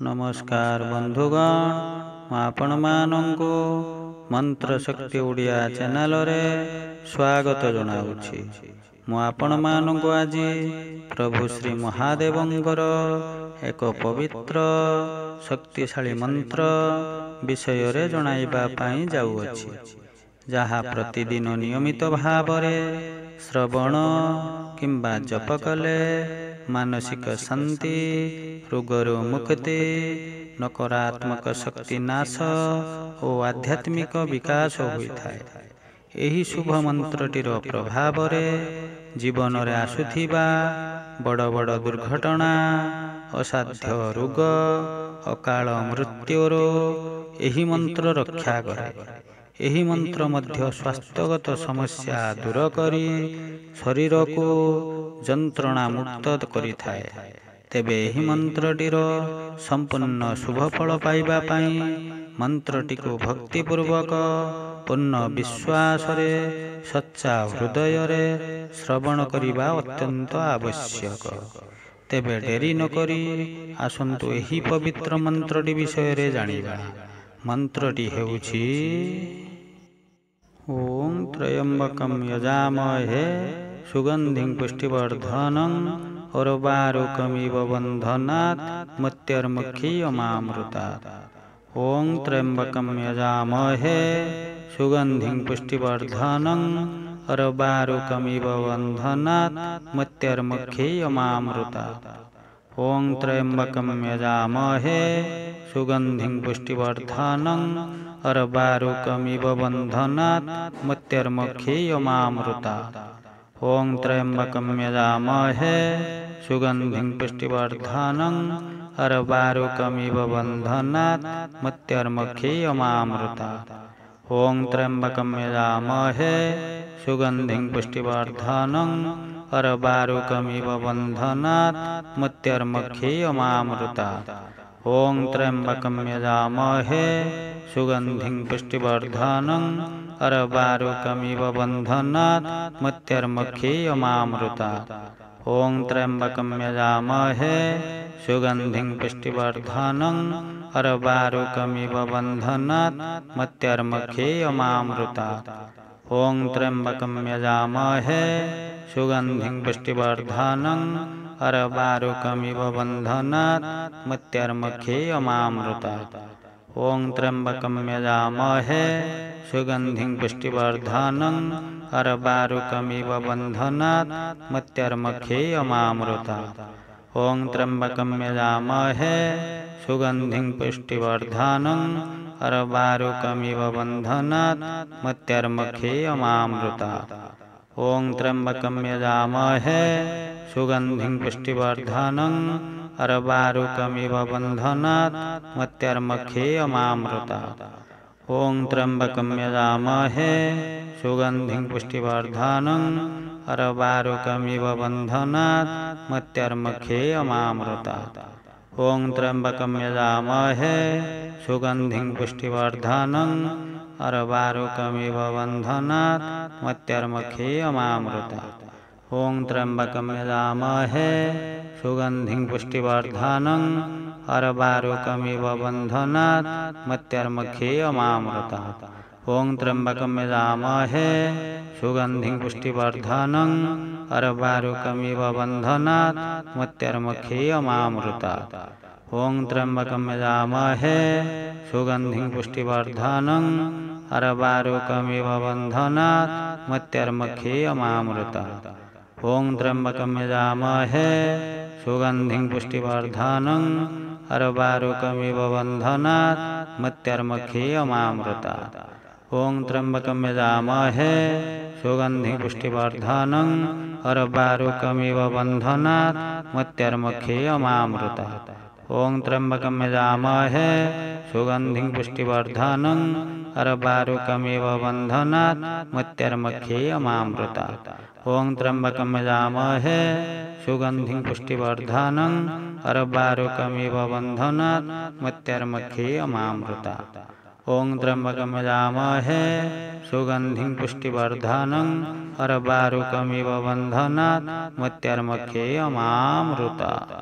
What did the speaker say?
नमस्कार बंधुगण, ମୁଁ ଆପଣମାନଙ୍କୁ ମନ୍ତ୍ର ଶକ୍ତି ଓଡ଼ିଆ ଚ୍ୟାନେଲରେ ସ୍ୱାଗତ ଜଣାଉଛି। ମୁଁ ଆପଣମାନଙ୍କୁ ଆଜି ପ୍ରଭୁ ଶ୍ରୀ ମହାଦେବଙ୍କର ଏକ ପବିତ୍ର ଶକ୍ତିଶାଳୀ ମନ୍ତ୍ର ବିଷୟରେ ଜଣାଇବା ପାଇଁ ଯାଉଅଛି, ଯାହା ପ୍ରତିଦିନ ନିୟମିତ ଭାବରେ ଶ୍ରବଣ କିମ୍ବା ଜପ କଲେ ମାନସିକ ଶାନ୍ତି, ରୋଗରୁ ମୁକ୍ତି, ନକାରାତ୍ମକ ଶକ୍ତି ନାଶ ଓ ଆଧ୍ୟାତ୍ମିକ ବିକାଶ ହୋଇଥାଏ। ଏହି ଶୁଭ ମନ୍ତ୍ରଟିର ପ୍ରଭାବରେ ଜୀବନରେ ଆସୁଥିବା ବଡ଼ ବଡ଼ ଦୁର୍ଘଟଣା, ଅସାଧ୍ୟ ରୋଗ, ଅକାଳ ମୃତ୍ୟୁରୁ ଏହି ମନ୍ତ୍ର ରକ୍ଷା କରେ। ଏହି ମନ୍ତ୍ର ମଧ୍ୟ ସ୍ୱାସ୍ଥ୍ୟଗତ ସମସ୍ୟା ଦୂର କରି ଶରୀରକୁ ଯନ୍ତ୍ରଣା ମୁକ୍ତ କରିଥାଏ। ତେବେ ଏହି ମନ୍ତ୍ରଟିର ସମ୍ପୂର୍ଣ୍ଣ ଶୁଭଫଳ ପାଇବା ପାଇଁ ମନ୍ତ୍ରଟିକୁ ଭକ୍ତିପୂର୍ବକ ପୂର୍ଣ୍ଣ ବିଶ୍ୱାସରେ ସଚ୍ଚା ହୃଦୟରେ ଶ୍ରବଣ କରିବା ଅତ୍ୟନ୍ତ ଆବଶ୍ୟକ। ତେବେ ଡେରି ନକରି ଆସନ୍ତୁ ଏହି ପବିତ୍ର ମନ୍ତ୍ରଟି ବିଷୟରେ ଜାଣିବା। ମନ୍ତ୍ରଟି ହେଉଛି ଓಂ ତ୍ରୟମ୍ବକଂ ଯଜାମହେ ସୁଗନ୍ଧିଂ ପୁଷ୍ଟିବର୍ଧନଂ उर्वारुकमिव बन्धनात् मृत्युर्मुक्षीयमामृतात्। ओं त्र्यम्बकं यजामहे सुगन्धिं पुष्टिवर्धनं उर्वारुकमिव बन्धनात् मृत्युर्मुक्षीयमामृतात्। ओं त्र्यम्बकं यजामहे सुगन्धिं पुष्टिवर्धनं उर्वारुकमिव बन्धनात् मृत्युर्मुक्षीयमामृतात्। ओं त्र्यम्बकं यजामहे सुगन्धिं पुष्टिवर्धनं उर्वारुकमिव बन्धनात् मृत्युर्मुक्षीयमामृतात्। ओं त्र्यम्बकं यजामहे सुगन्धिं पुष्टिवर्धनं उर्वारुकमिव बन्धनात् मृत्युर्मुक्षीयमामृतात्। ओं त्र्यम्बकं यजामहे सुगन्धिं पुष्टिवर्धनं उर्वारुकमिव बन्धनात् मृत्युर्मुक्षीयमामृतात्। ओं त्र्यम्बकं यजामहे सुगन्धिं पुष्टिवर्धनं उर्वारुकमिव बन्धनात् मृत्युर्मुक्षीयमामृतात्। ओं त्र्यम्बकं यजामहे सुगन्धिं पुष्टिवर्धनं उर्वारुकमिव बन्धनात् मृत्युर्मुक्षीयमामृतात्। ओं त्र्यम्बकं यजामहे सुगन्धिं पुष्टिवर्धनं उर्वारुकमिव बन्धनात् मृत्युर्मुक्षीयमामृतात्। ओं त्र्यम्बकं यजामहे सुगन्धिं पुष्टिवर्धनं उर्वारुकमिव बन्धनात् मृत्युर्मुक्षीयमामृतात्। ओं त्र्यम्बकं यजामहे सुगन्धिं पुष्टिवर्धनं उर्वारुकमिव बन्धनात् मृत्युर्मुक्षीयमामृतात्। ओं त्र्यम्बकं यजामहे सुगन्धिं पुष्टिवर्धनं उर्वारुकमिव बन्धनात् मृत्युर्मुक्षीयमामृतात्। ओं त्र्यम्बकं यजामहे सुगन्धिं पुष्टिवर्धनं उर्वारुकमिव बन्धनात् मृत्युर्मुक्षीयमामृतात्। ओं त्र्यम्बकं यजामहे सुगन्धिं पुष्टिवर्धनं उर्वारुकमिव बन्धनात् मृत्युर्मुक्षीयमामृतात्। ओं त्र्यम्बकं यजामहे सुगन्धिं पुष्टिवर्धनं उर्वारुकमिव बन्धनात् मृत्युर्मुक्षीयमामृतात्। ओं त्र्यम्बकं यजामहे सुगन्धिं पुष्टिवर्धनं उर्वारुकमिव बन्धनात् मृत्युर्मुक्षीयमामृतात्। ओं त्र्यम्बकं यजामहे सुगन्धिं पुष्टिवर्धनं उर्वारुकमिव बन्धनात् मृत्युर्मुक्षीयमामृतात्। ओं त्र्यम्बकं यजामहे सुगन्धिं पुष्टिवर्धनं उर्वारुकमिव बन्धनात् मृत्युर्मुक्षीयमामृतात्। ओं त्र्यम्बकं यजामहे सुगन्धिं पुष्टिवर्धनं उर्वारुकमिव बन्धनात् मृत्युर्मुक्षीयमामृतात्। ओं त्र्यम्बकं यजामहे सुगन्धिं पुष्टिवर्धनं उर्वारुकमिव बन्धनात् मृत्युर्मुक्षीयमामृतात्। ओं त्र्यम्बकं यजामहे सुगन्धिं पुष्टिवर्धनं उर्वारुकमिव बन्धनात् मृत्युर्मुक्षीयमामृतात्।